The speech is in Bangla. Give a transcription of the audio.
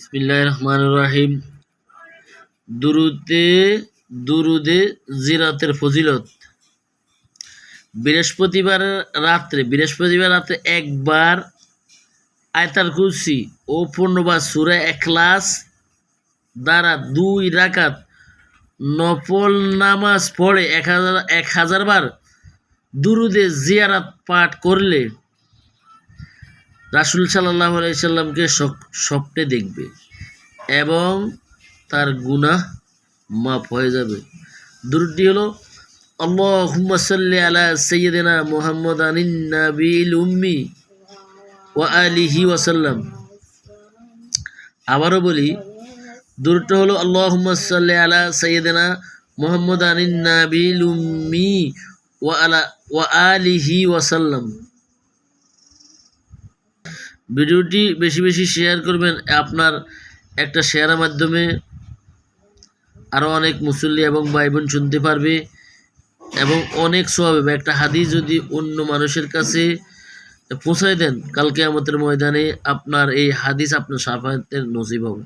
বিসমিল্লাহির রহমানির রহিম। দুরুদে জিরাতের ফজিলত। বৃহস্পতিবার রাত্রে একবার আয়াতুল কুরসি ও 15 বার সূরা ইখলাস দ্বারা 2 রাকাত নফল নামাজ পড়ে 1000 বার দুরুদে জিয়ারত পাঠ করলে রাসূল সাল্লাল্লাহু আলাইহি সাল্লামকে স্বপ্নে দেখবে এবং তার গুনাহ মাফ হয়ে যাবে। দুরূদটি হলো আল্লাহুম্মা সাল্লি আলা সাইয়্যিদিনা মুহাম্মাদানিন নাবিয়িল উম্মি ওয়া আলিহি ওয়া সাল্লাম। আবারও বলি, দুরূদটি হলো আল্লাহুম্মা সাল্লি আলা সাইয়্যিদিনা মুহাম্মাদানিন নাবিয়িল উম্মি ওয়া আলিহি ওয়া সাল্লাম। ভিডিওটি বেশি বেশি শেয়ার করবেন। আপনার একটা শেয়ারের মাধ্যমে আরও অনেক মুসল্লি এবং ভাই বোন শুনতে পারবে এবং অনেক সওয়াব হবে। একটা হাদিস যদি অন্য মানুষের কাছে পৌঁছায় দেন, কালকে কিয়ামতের ময়দানে আপনার এই হাদিস আপনার শাফায়াতের নসিব হবে।